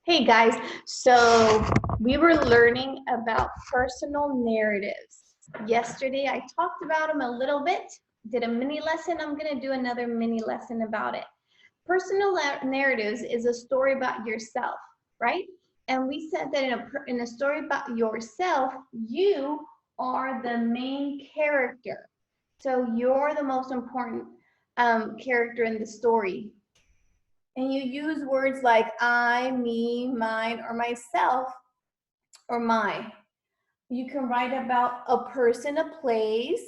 Hey guys, so we were learning about personal narratives. Yesterday I talked about them a little bit, did a mini lesson. I'm going to do another mini lesson about it. Personal narratives is a story about yourself, right? And we said that in a story about yourself, you are the main character. So you're the most important character in the story, and you use words like I, me, mine, or myself, or my. You can write about a person, a place.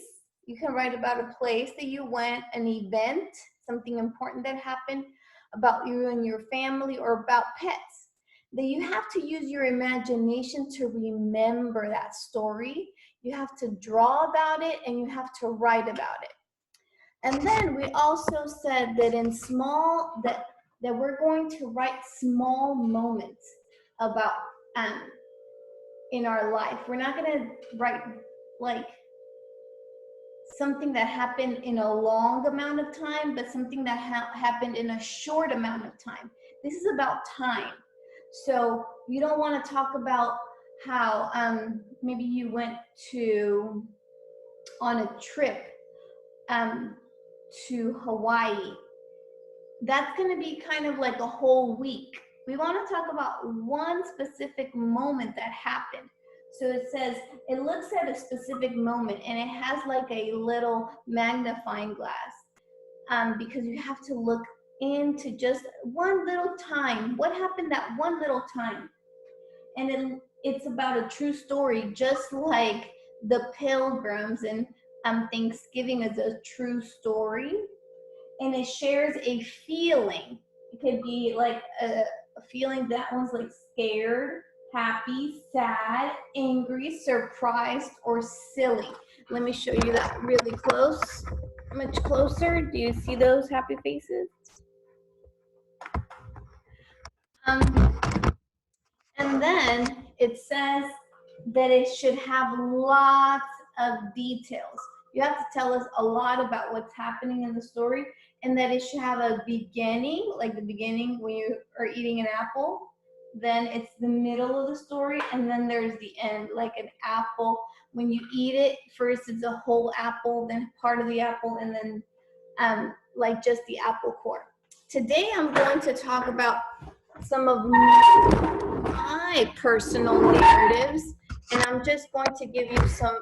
You can write about a place that you went, an event, something important that happened, about you and your family, or about pets. Then you have to use your imagination to remember that story. You have to draw about it, and you have to write about it. And then we also said that that we're going to write small moments about um, in our life. We're not going to write like something that happened in a long amount of time, but something that happened in a short amount of time. This is about time. So you don't want to talk about how maybe you went on a trip to Hawaii. That's going to be kind of like a whole week. We want to talk about one specific moment that happened. So it says, it looks at a specific moment and it has like a little magnifying glass because you have to look into just one little time. What happened that one little time? And it's about a true story, just like the Pilgrims and Thanksgiving is a true story. And it shares a feeling. It could be like a feeling that one's like scared, happy, sad, angry, surprised, or silly. Let me show you that really close, much closer. Do you see those happy faces? And then it says that it should have lots of details. You have to tell us a lot about what's happening in the story, and that it should have a beginning, like the beginning when you are eating an apple. Then it's the middle of the story, and then there's the end, like an apple. When you eat it, first it's a whole apple, then part of the apple, and then like just the apple core. Today I'm going to talk about some of my personal narratives, and I'm just going to give you some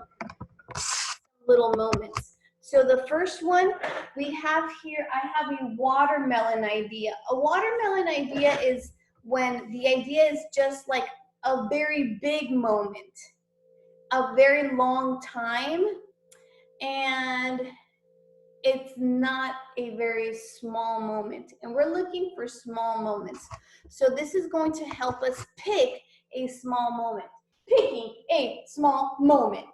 little moments. So the first one we have here, I have a watermelon idea. A watermelon idea is when the idea is just like a very big moment, a very long time, and it's not a very small moment. And we're looking for small moments. So this is going to help us pick a small moment. Picking a small moment.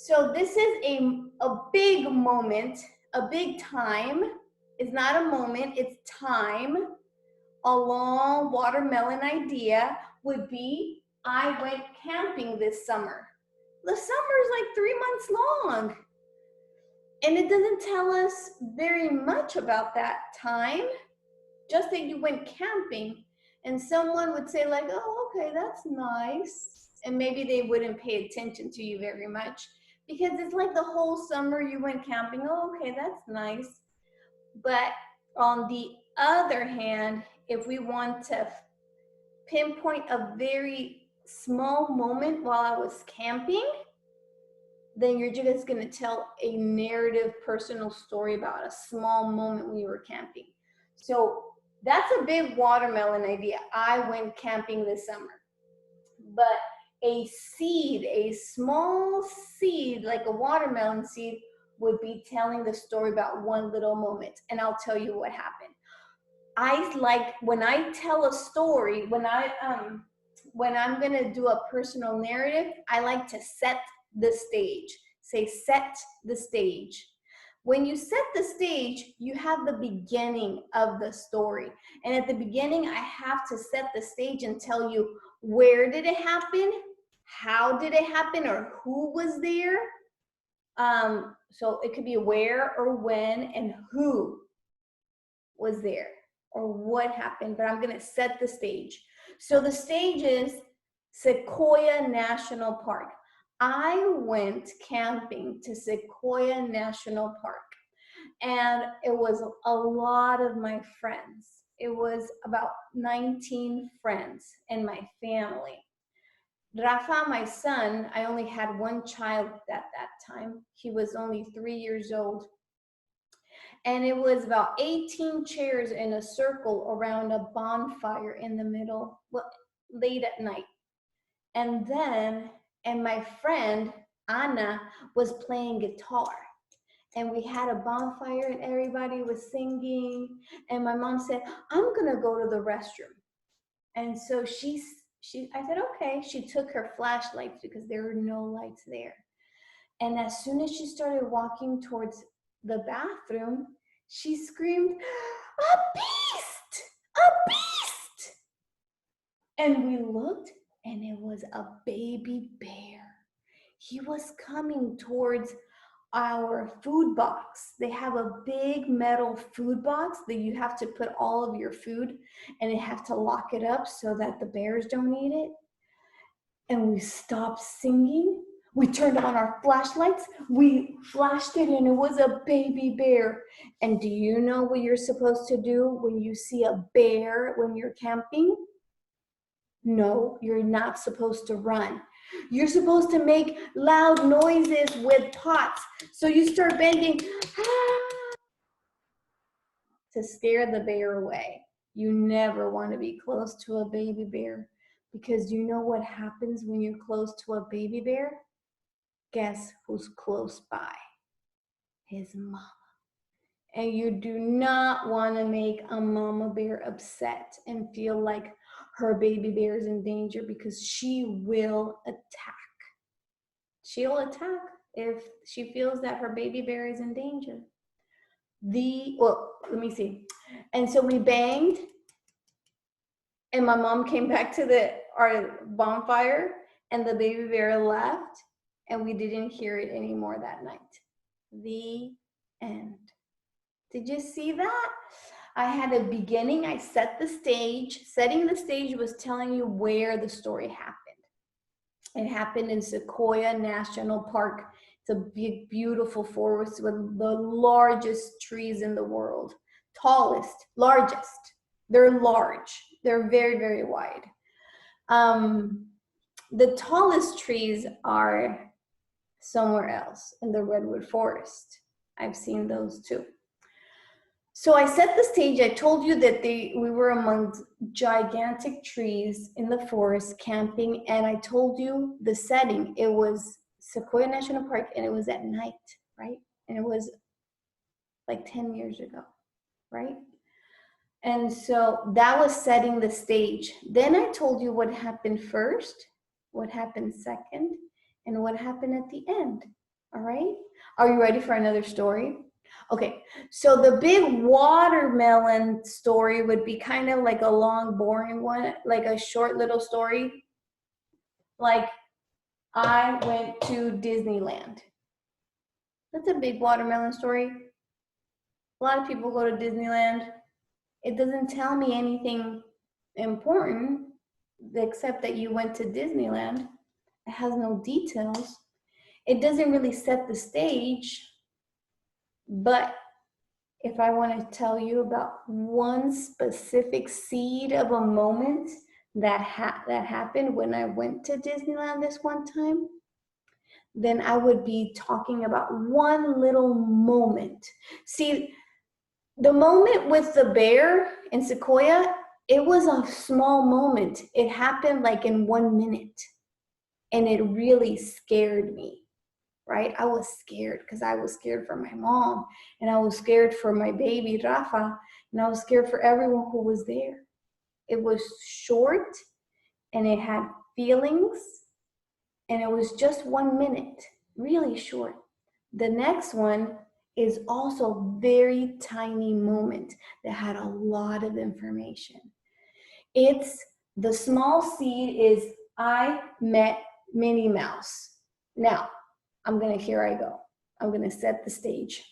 So this is a big moment, a big time. It's not a moment, it's time. A long watermelon idea would be, I went camping this summer. The summer is like 3 months long. And it doesn't tell us very much about that time, just that you went camping. And someone would say like, oh, okay, that's nice. And maybe they wouldn't pay attention to you very much because it's like the whole summer you went camping. Oh, okay, that's nice. But on the other hand, if we want to pinpoint a very small moment while I was camping, then you're just going to tell a narrative personal story about a small moment when you were camping. So that's a big watermelon idea. I went camping this summer. But a seed, a small seed, like a watermelon seed, would be telling the story about one little moment. And I'll tell you what happened. I like when I tell a story, when I'm going to do a personal narrative, I like to set the stage. Say, set the stage. When you set the stage, you have the beginning of the story. And at the beginning, I have to set the stage and tell you, where did it happen? How did it happen? Or who was there? So it could be where or when and who was there or what happened, but I'm going to set the stage. So the stage is Sequoia National Park. I went camping to Sequoia National Park, and it was a lot of my friends. It was about 19 friends and my family. Rafa, my son, I only had one child at that time. He was only 3 years old. And it was about 18 chairs in a circle around a bonfire in the middle, late at night. And my friend, Anna, was playing guitar. And we had a bonfire and everybody was singing. And my mom said, I'm gonna go to the restroom. And so I said, okay. She took her flashlights because there were no lights there. And as soon as she started walking towards the bathroom, she screamed, a beast, a beast. And we looked, and it was a baby bear. He was coming towards our food box. They have a big metal food box that you have to put all of your food, and you have to lock it up so that the bears don't eat it. And we stopped singing. We turned on our flashlights. We flashed it, and it was a baby bear. And do you know what you're supposed to do when you see a bear when you're camping? No, you're not supposed to run. You're supposed to make loud noises with pots. So you start bending to scare the bear away. You never want to be close to a baby bear, because you know what happens when you're close to a baby bear? Guess who's close by? His mama. And you do not want to make a mama bear upset and feel like her baby bear is in danger, because she will attack. She'll attack if she feels that her baby bear is in danger. Let me see. And so we banged, and my mom came back to our bonfire, and the baby bear left, and we didn't hear it anymore that night. The end. Did you see that? I had a beginning. I set the stage. Setting the stage was telling you where the story happened. It happened in Sequoia National Park. It's a big, beautiful forest with the largest trees in the world. Tallest, largest. They're large. They're very, very wide. The tallest trees are somewhere else in the redwood forest. I've seen those too. So I set the stage. I told you that we were among gigantic trees in the forest camping, and I told you the setting. It was Sequoia National Park, and it was at night, right? And it was like 10 years ago, right? And so that was setting the stage. Then I told you what happened first, what happened second, and what happened at the end, all right? Are you ready for another story? Okay, so the big watermelon story would be kind of like a long, boring one, like a short little story. Like, I went to Disneyland. That's a big watermelon story. A lot of people go to Disneyland. It doesn't tell me anything important except that you went to Disneyland. It has no details. It doesn't really set the stage. But if I want to tell you about one specific seed of a moment that happened when I went to Disneyland this one time, then I would be talking about one little moment. See, the moment with the bear in Sequoia, it was a small moment. It happened like in 1 minute, and it really scared me. Right? I was scared because I was scared for my mom, and I was scared for my baby Rafa, and I was scared for everyone who was there. It was short, and it had feelings, and it was just 1 minute, really short. The next one is also very tiny moment that had a lot of information. It's the small seed is I met Minnie Mouse. Now, here I go. I'm gonna set the stage.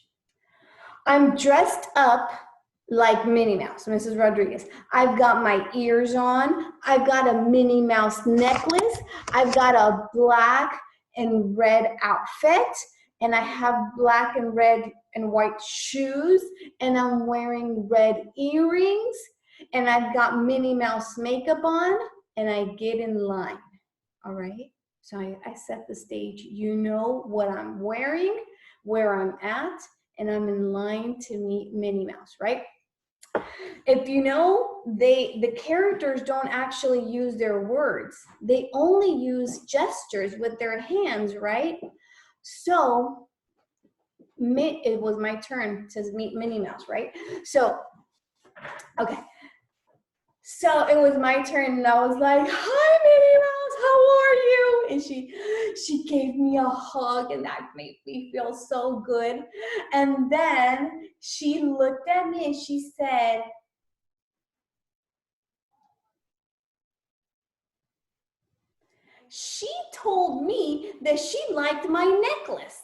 I'm dressed up like Minnie Mouse, Mrs. Rodriguez. I've got my ears on. I've got a Minnie Mouse necklace. I've got a black and red outfit. And I have black and red and white shoes. And I'm wearing red earrings. And I've got Minnie Mouse makeup on. And I get in line. All right? So I set the stage. You know what I'm wearing, where I'm at, and I'm in line to meet Minnie Mouse, right? If you know, the characters don't actually use their words. They only use gestures with their hands, right? So it was my turn to meet Minnie Mouse, right? So, okay. So it was my turn, and I was like, "Hi, Minnie Mouse, how are you?" And she gave me a hug, and that made me feel so good. And then she looked at me and she said, she told me that she liked my necklace.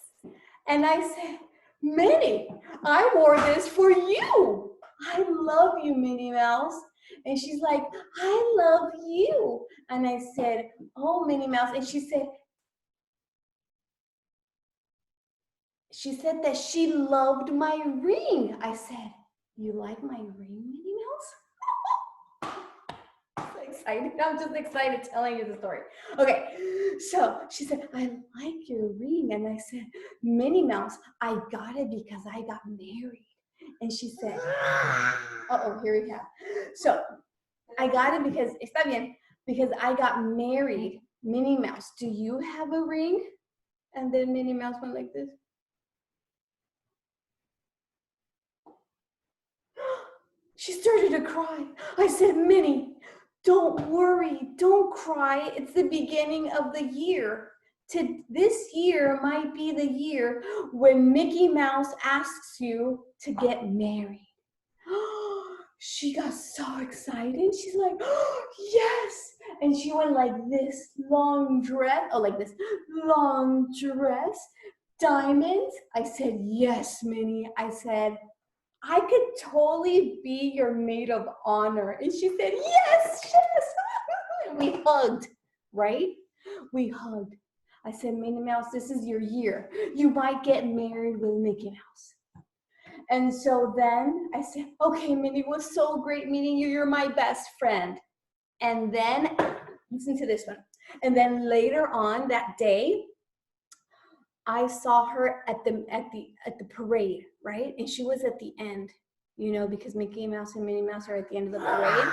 And I said, "Minnie, I wore this for you. I love you, Minnie Mouse." And she's like, "I love you." And I said, "Oh, Minnie Mouse." And she said that she loved my ring. I said, "You like my ring, Minnie Mouse?" So excited. I'm just excited telling you the story. Okay, so she said, "I like your ring." And I said, "Minnie Mouse, I got it because I got married." And she said, uh-oh, here we have. So I got it because, está bien, because I got married. Minnie Mouse, do you have a ring? And then Minnie Mouse went like this. She started to cry. I said, "Minnie, don't worry, don't cry. It's the beginning of the year. This year might be the year when Mickey Mouse asks you to get married." She got so excited. She's like, "Oh, yes." And she went like this long dress, like this long dress, diamonds. I said, "Yes, Minnie." I said, "I could totally be your maid of honor." And she said, "Yes, yes." And we hugged, right? We hugged. I said, "Minnie Mouse, this is your year. You might get married with Mickey Mouse." And so then I said, "Okay, Minnie, it was so great meeting you. You're my best friend." And then, listen to this one. And then later on that day, I saw her at the parade, right? And she was at the end, because Mickey Mouse and Minnie Mouse are at the end of the parade.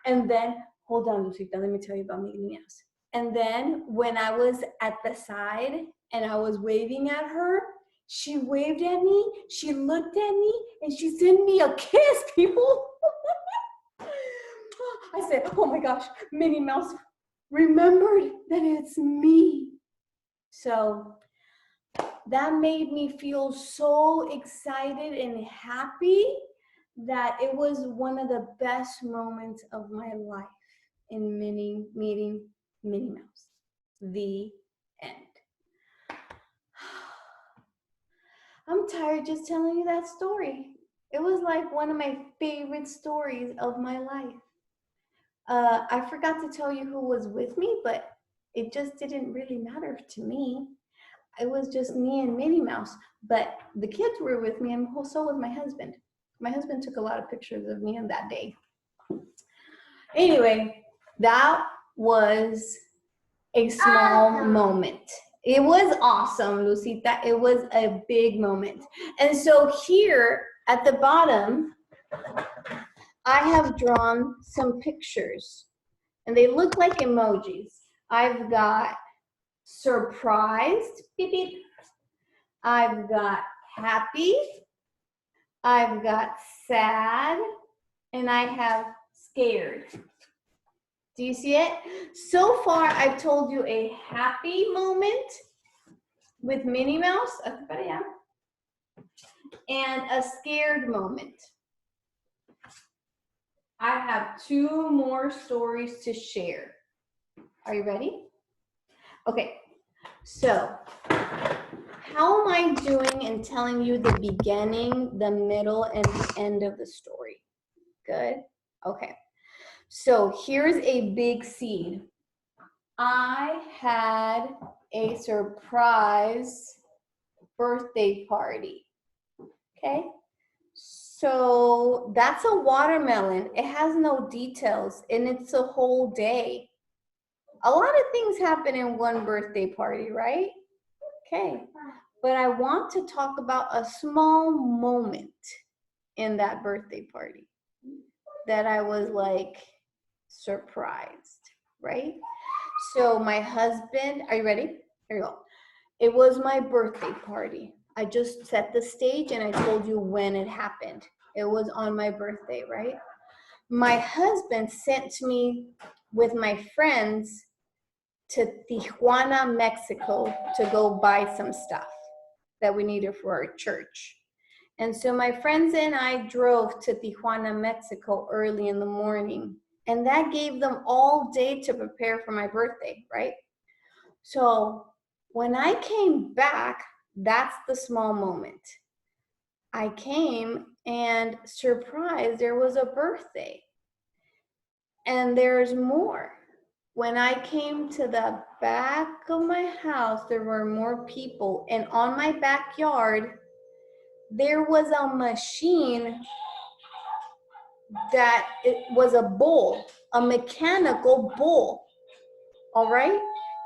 And then, hold on, Lucita, let me tell you about Minnie Mouse. And then when I was at the side and I was waving at her, she waved at me, she looked at me, and she sent me a kiss, people. I said, "Oh my gosh, Minnie Mouse remembered that it's me." So that made me feel so excited and happy that it was one of the best moments of my life in meeting Minnie Mouse. The end. I'm tired just telling you that story. It was like one of my favorite stories of my life. I forgot to tell you who was with me, but it just didn't really matter to me. It was just me and Minnie Mouse, but the kids were with me, and so was my husband. My husband took a lot of pictures of me on that day. Anyway, that was a small moment. It was awesome, Lucita. It was a big moment. And so here at the bottom, I have drawn some pictures, and they look like emojis. I've got surprised, beep, beep. I've got happy, I've got sad, and I have scared. Do you see it? So far, I've told you a happy moment with Minnie Mouse, and a scared moment. I have 2 more stories to share. Are you ready? Okay, so How am I doing in telling you the beginning, the middle, and the end of the story? Good? Okay. So here's a big seed. I had a surprise birthday party. Okay? So that's a watermelon. It has no details and it's a whole day. A lot of things happen in one birthday party, right? Okay. But I want to talk about a small moment in that birthday party that I was like surprised, right? So my husband, are you ready? Here you go. It was my birthday party. I just set the stage and I told you when it happened. It was on my birthday, right? My husband sent me with my friends to Tijuana, Mexico to go buy some stuff that we needed for our church. And so my friends and I drove to Tijuana, Mexico early in the morning. And that gave them all day to prepare for my birthday, right? So when I came back, that's the small moment. I came and surprised there was a birthday. And there's more. When I came to the back of my house, there were more people. And on my backyard, there was a machine that it was a bull, a mechanical bull. All right?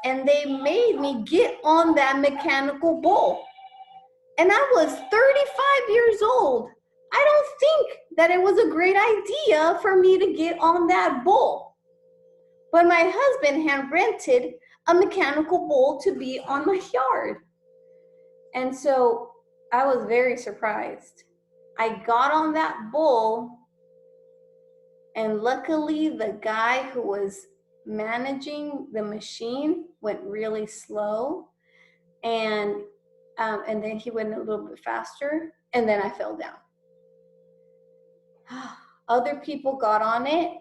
And they made me get on that mechanical bull. And I was 35 years old. I don't think that it was a great idea for me to get on that bull. But my husband had rented a mechanical bull to be on my yard. And so I was very surprised. I got on that bull, and luckily the guy who was managing the machine went really slow, and then he went a little bit faster, and then I fell down. Other people got on it,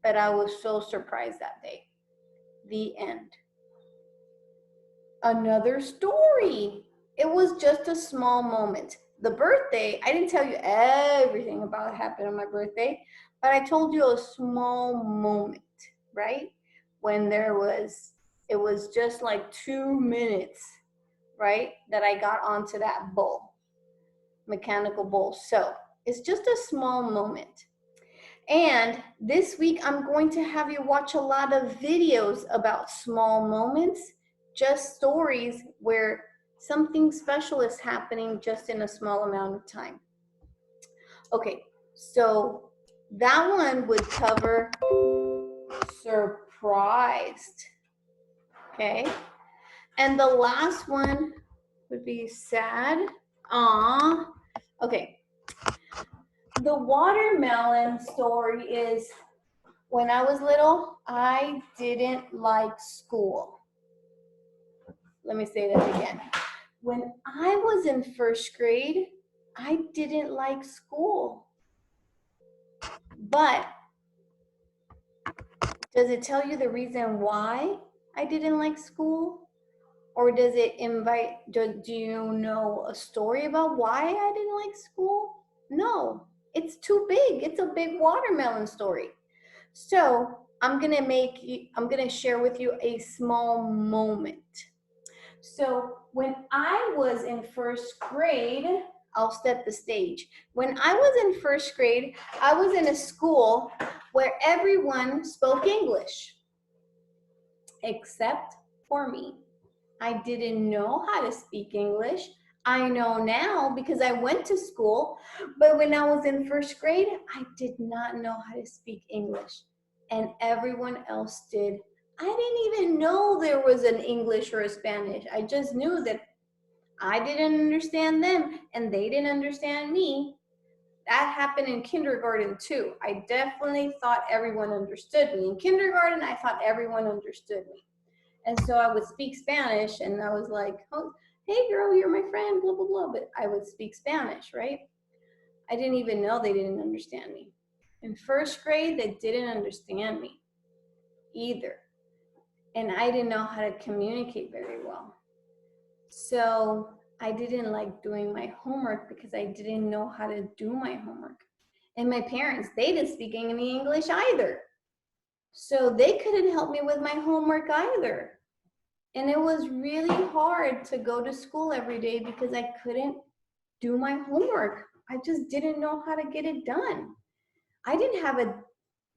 but I was so surprised that day. The end. Another story. It was just a small moment. The birthday, I didn't tell you everything about what happened on my birthday, but I told you a small moment, right? When it was just like 2 minutes, right? That I got onto that bull, mechanical bull. So it's just a small moment. And this week, I'm going to have you watch a lot of videos about small moments, just stories where something special is happening just in a small amount of time. Okay, so that one would cover surprised, okay? And the last one would be sad. Aw, okay. The watermelon story is, when I was little, I didn't like school. Let me say that again. When I was in first grade, I didn't like school. But does it tell you the reason why I didn't like school? Or does it do you know a story about why I didn't like school? No, it's too big. It's a big watermelon story. So I'm gonna share with you a small moment. So when I was in first grade, I'll set the stage. When I was in first grade, I was in a school where everyone spoke English, except for me. I didn't know how to speak English. I know now because I went to school, but when I was in first grade, I did not know how to speak English, and everyone else did. I didn't even know there was an English or a Spanish. I just knew that I didn't understand them and they didn't understand me. That happened in kindergarten too. I definitely thought everyone understood me. In kindergarten, I thought everyone understood me. And so I would speak Spanish and I was like, oh, hey girl, you're my friend, blah, blah, blah. But I would speak Spanish, right? I didn't even know they didn't understand me. In first grade, they didn't understand me either. And I didn't know how to communicate very well. So I didn't like doing my homework because I didn't know how to do my homework. And my parents, they didn't speak any English either. So they couldn't help me with my homework either. And it was really hard to go to school every day because I couldn't do my homework. I just didn't know how to get it done. I didn't have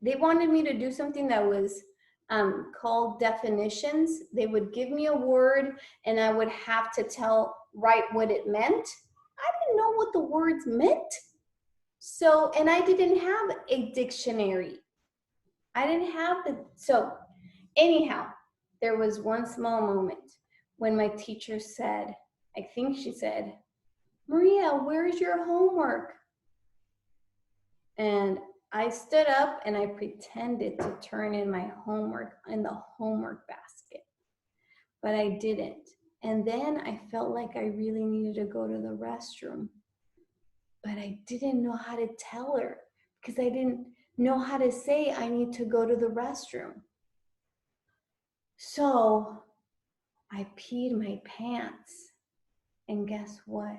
they wanted me to do something that was called definitions. They would give me a word and I would have to write what it meant. I didn't know what the words meant. So, and I didn't have a dictionary. I didn't have so anyhow, there was one small moment when my teacher said, I think she said, Maria, where's your homework? And I stood up and I pretended to turn in my homework in the homework basket, but I didn't. And then I felt like I really needed to go to the restroom, but I didn't know how to tell her because I didn't know how to say I need to go to the restroom. So I peed my pants, and guess what?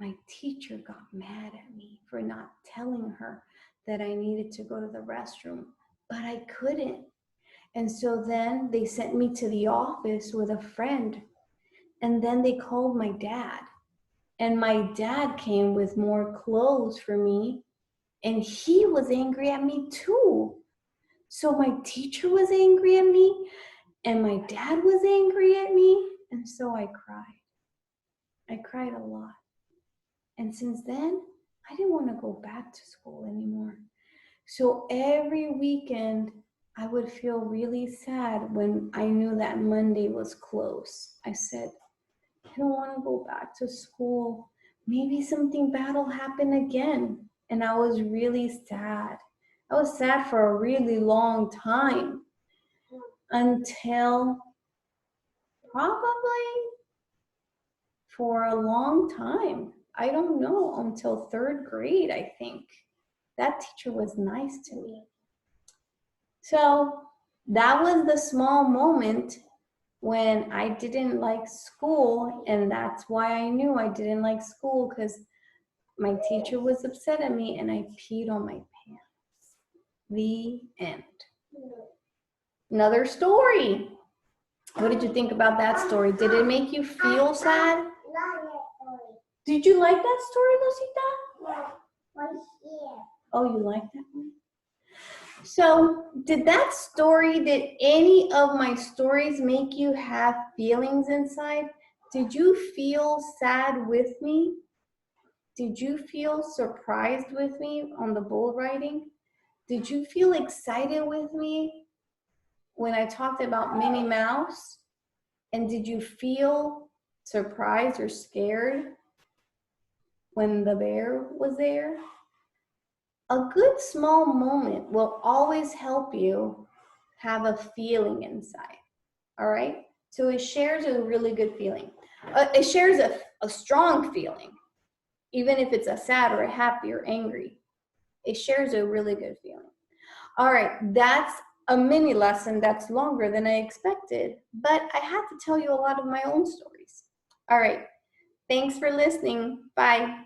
My teacher got mad at me for not telling her that I needed to go to the restroom, but I couldn't. And so then they sent me to the office with a friend, and then they called my dad. And my dad came with more clothes for me, and he was angry at me too. So my teacher was angry at me, and my dad was angry at me, and so I cried. I cried a lot. And since then, I didn't want to go back to school anymore. So every weekend, I would feel really sad when I knew that Monday was close. I said, I don't want to go back to school. Maybe something bad will happen again. And I was really sad. I was sad for a really long time until probably for a long time. I don't know, until third grade, I think. That teacher was nice to me. So that was the small moment when I didn't like school, and that's why I knew I didn't like school, because my teacher was upset at me and I peed on my pants. The end. Another story. What did you think about that story? Did it make you feel sad? Did you like that story, Lucita? Oh, you like that one? So, did any of my stories make you have feelings inside? Did you feel sad with me? Did you feel surprised with me on the bull riding? Did you feel excited with me when I talked about Minnie Mouse? And did you feel surprised or scared when the bear was there? A good small moment will always help you have a feeling inside, all right? So it shares a really good feeling. It shares a strong feeling, even if it's a sad or a happy or angry. It shares a really good feeling. All right, that's a mini lesson that's longer than I expected, but I had to tell you a lot of my own stories. All right, thanks for listening. Bye.